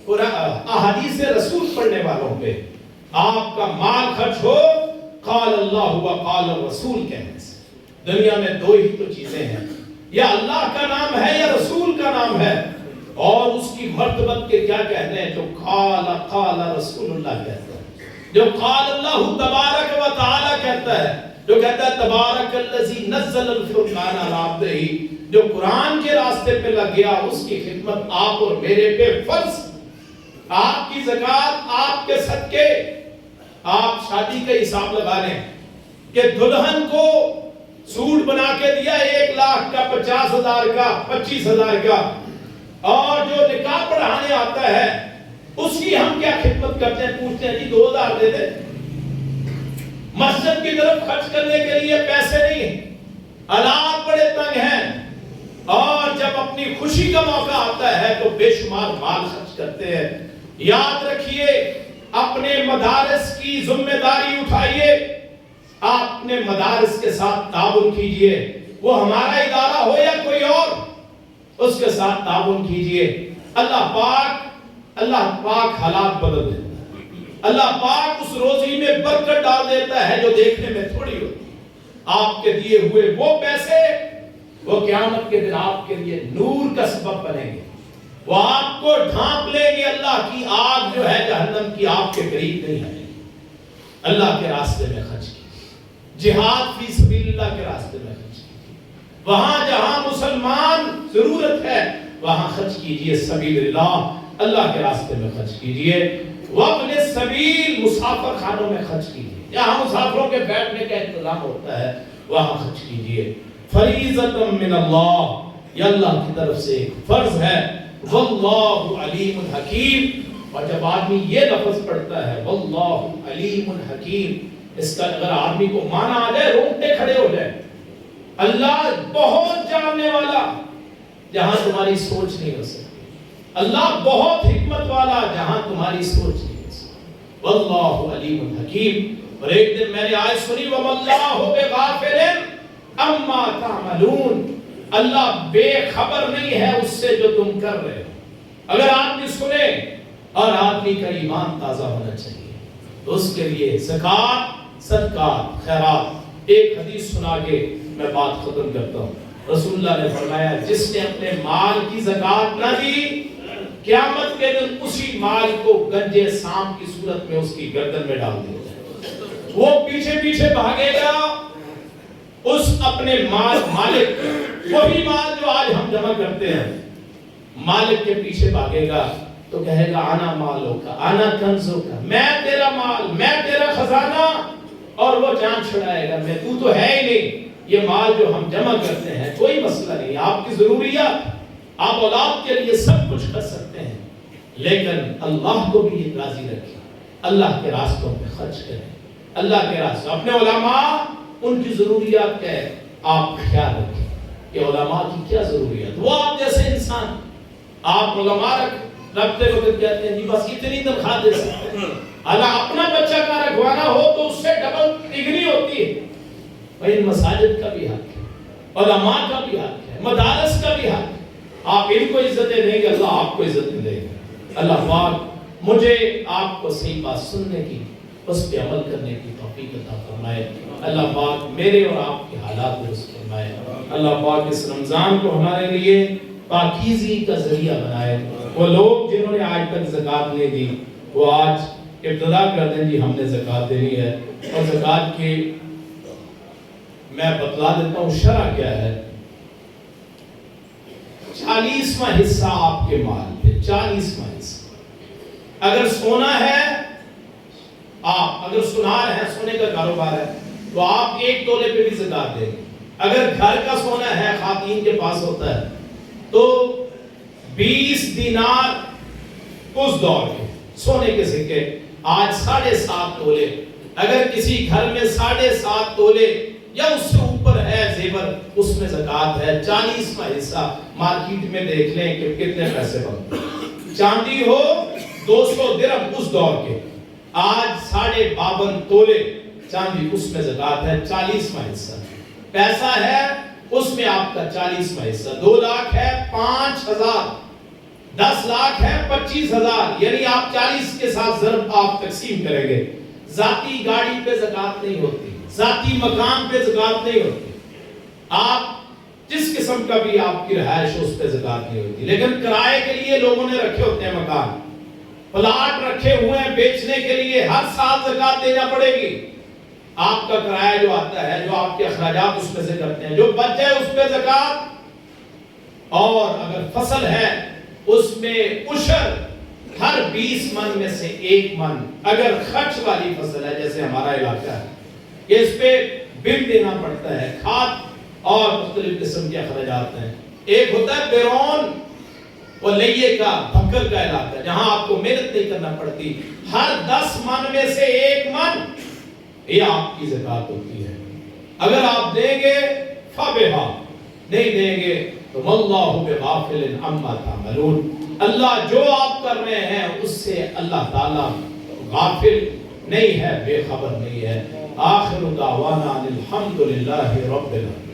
احادیث رسول پڑھنے والوں پہ, آپ کا مال خرچ ہو قال اللہ و قال الرسول کہنے سے. دنیا میں دو ہی تو چیزیں ہیں, یا اللہ کا نام ہے یا رسول کا نام ہے, اور اس کی مرتبت کے کیا کہتے ہیں, جو قال رسول اللہ کہتا ہے, جو قال اللہ تبارک و تعالی کہتا ہے, جو کہتا ہے تبارک الذی نزل الفرقان علی عبدہ, جو قرآن کے راستے پہ لگ گیا اس کی خدمت آپ اور میرے پہ فرض. آپ کی زکوٰۃ, آپ کے صدقے, آپ شادی کا حساب لگا لیں کہ دلہن کو سوٹ بنا کے دیا 1 لاکھ کا, 50,000 کا, 25,000 کا, اور جو نکاح پڑھانے آتا ہے اس کی ہم کیا خدمت کرتے ہیں, پوچھتے ہیں جی 2,000 دے دے. مسجد کی طرف خرچ کرنے کے لیے پیسے نہیں, حالات بڑے تنگ ہیں, اور جب اپنی خوشی کا موقع آتا ہے تو بے شمار مال خرچ کرتے ہیں. یاد رکھیے, اپنے مدارس کی ذمہ داری اٹھائیے, آپ اپنے مدارس کے ساتھ تعاون کیجئے, وہ ہمارا ادارہ ہو یا کوئی اور, اس کے ساتھ تعاون کیجئے. اللہ پاک حالات بدل دیتا ہے, اللہ پاک اس روزی میں برکت ڈال دیتا ہے جو دیکھنے میں تھوڑی ہوتی. آپ کے دیے ہوئے وہ پیسے وہ قیامت کے دن آپ کے لیے نور کا سبب بنیں گے, وہ آپ کو ڈھانپ لیں گے. اللہ کی آگ جو ہے جہنم کی آپ کے قریب نہیں آئے گی. اللہ کے راستے میں خرچ کیجیے, جہاد فی سبیل اللہ کے راستے میں خرچ کیجیے, وہاں جہاں مسلمان ضرورت ہے وہاں خرچ کیجیے. سبیل اللہ کے راستے میں خرچ کیجیے. وابن السبیل مسافر خانوں میں خرچ کیجیے, جہاں مسافروں کے بیٹھنے کا انتظام ہوتا ہے وہاں خرچ کیجیے. فریضۃ من اللہ, یہ اللہ کی طرف سے ایک فرض ہے. واللہ علیم حکیم, اور جب آدمی یہ لفظ پڑھتا ہے واللہ علیم حکیم, اس کا اگر آدمی کو معنی آ جائے رونگٹے کھڑے ہو جائے. اللہ بہت جاننے والا جہاں تمہاری سوچ نہیں ہو سکتی, اللہ بہت حکمت والا جہاں تمہاری سوچ نہیں ہو سکتی. واللہ علیم حکیم. اور ایک دن میں نے آیت سنی وَمَاللَّهُ بِغَافِلٍ عَمَّا تَعْمَلُونَ, اللہ بے خبر نہیں ہے اس سے جو تم کر رہے ہو. اگر آدمی سنے, اور آدمی کا ایمان تازہ ہونا چاہیے, تو اس کے لیے زکوٰۃ, صدقات, خیرات. ایک حدیث سنا کے میں بات ختم کرتا ہوں. رسول اللہ نے فرمایا جس نے اپنے مال کی زکوٰۃ نہ دی, قیامت کے دن اسی مال کو گنجے سانپ کی صورت میں اس کی گردن میں ڈال دیا جائے. وہ پیچھے پیچھے بھاگے گا اس اپنے مالک, وہی مال جو آج ہم جمع کرتے ہیں, مالک کے پیچھے بھاگے گا تو کہے گا انا مالو کا, انا کنزو کا, میں تیرا مال, میں تیرا خزانہ, اور وہ جان چھڑائے گا میں, تو ہے ہی نہیں. یہ مال جو ہم جمع کرتے ہیں کوئی مسئلہ نہیں, آپ کی ضروریات, آپ اولاد کے لیے سب کچھ کر سکتے ہیں, لیکن اللہ کو بھی راضی رکھیں, اللہ کے راستوں پہ خرچ کریں. اللہ کے راستے, اپنے علماء ان کی ضروریات کیا ہے آپ خیال رکھیں کہ علماء کی کیا ضروریات. وہ آپ جیسے انسان, آپ علماء رکھتے وقت کہتے ہیں جی بس اتنی تنخواہ دے سکتے ہیں, اگر اپنا بچہ کا رکھوانا ہو تو اس سے ڈبل ڈگری ہوتی ہے. بھائی مساجد کا بھی حق ہے, علماء کا بھی حق ہے, مدارس کا بھی حق ہے. آپ ان کو عزتیں دیں گے, اللہ آپ کو عزتیں دے گا. اللہ پاک مجھے آپ کو صحیح بات سننے کی, اس پہ عمل کرنے کی توفیق عطا فرمائے. اللہ پاک میرے اور آپ کے حالات درست فرمائے. اللہ پاک اس رمضان کو ہمارے لیے پاکیزگی کا ذریعہ بنائے. وہ لوگ جنہوں نے آج تک زکوٰۃ نہیں دی وہ آج ابتدا کر دیں جی ہم نے زکوٰۃ دینی ہے. اور زکوٰۃ کی میں بتلا دیتا ہوں شرع کیا ہے. 40واں حصہ آپ کے مال پہ, 40واں حصہ. اگر سونا ہے, آپ اگر سنار ہیں, سونے کا کاروبار ہے, تو آپ 1 تولے پہ بھی زکوٰۃ دیں. اگر گھر کا سونا ہے, خواتین کے پاس ہوتا ہے, تو 20 دینار اس دور کے سونے کے سکے آج 7.5 تولے. اگر کسی گھر میں 7.5 تولے یا اس سے اوپر ہے زیور, اس میں زکوٰۃ ہے. 40واں حصہ مارکیٹ میں دیکھ لیں کہ کتنے پیسے بنتے. چاندی ہو 200 درہم اس دور کے، آج 52.5 تولے چاندی، اس میں زکوٰۃ ہے 40واں حصہ، پیسہ ہے اس میں آپ کا 40واں حصہ، 2 لاکھ ہے 5,000، 10 لاکھ ہے 25,000، یعنی آپ 40 کے ساتھ ضرب آپ تقسیم کریں گے۔ ذاتی گاڑی پہ زکوٰۃ نہیں ہوتی، ذاتی مکان پہ زکوٰۃ نہیں ہوتی، آپ جس قسم کا بھی آپ کی رہائش اس پہ زکوٰۃ نہیں ہوتی، لیکن کرائے کے لیے لوگوں نے رکھے ہوتے ہیں مکان، پلاٹ رکھے ہوئے ہیں بیچنے کے لیے، ہر سال زکوٰۃ دینا پڑے گی۔ آپ کا کرایہ جو آتا ہے، جو آپ کے اخراجات اس میں سے کرتے ہیں، جو بچ جائے اس پہ زکوٰۃ، اور اگر فصل ہے اس میں عشر ہر 20 من میں سے 1 من، اگر خرچ والی فصل ہے جیسے ہمارا علاقہ ہے، کہ اس پہ بل دینا پڑتا ہے، کھاد اور مختلف قسم کے اخراجات ہیں۔ ایک ہوتا ہے بیرون و لیے کا بھکر کا علاقہ، جہاں آپ کو محنت نہیں کرنا پڑتی، ہر 10 من میں سے 1 من یہ آپ کی زکوٰۃ ہوتی ہے۔ اگر آپ دیں گے فبہا، نہیں دیں گے تو واللہ بغافل عما تعملون، اللہ جو آپ کر رہے ہیں اس سے اللہ تعالیٰ غافل نہیں ہے، بے خبر نہیں ہے۔ آخر دعوانا الحمدللہ رب العالمین۔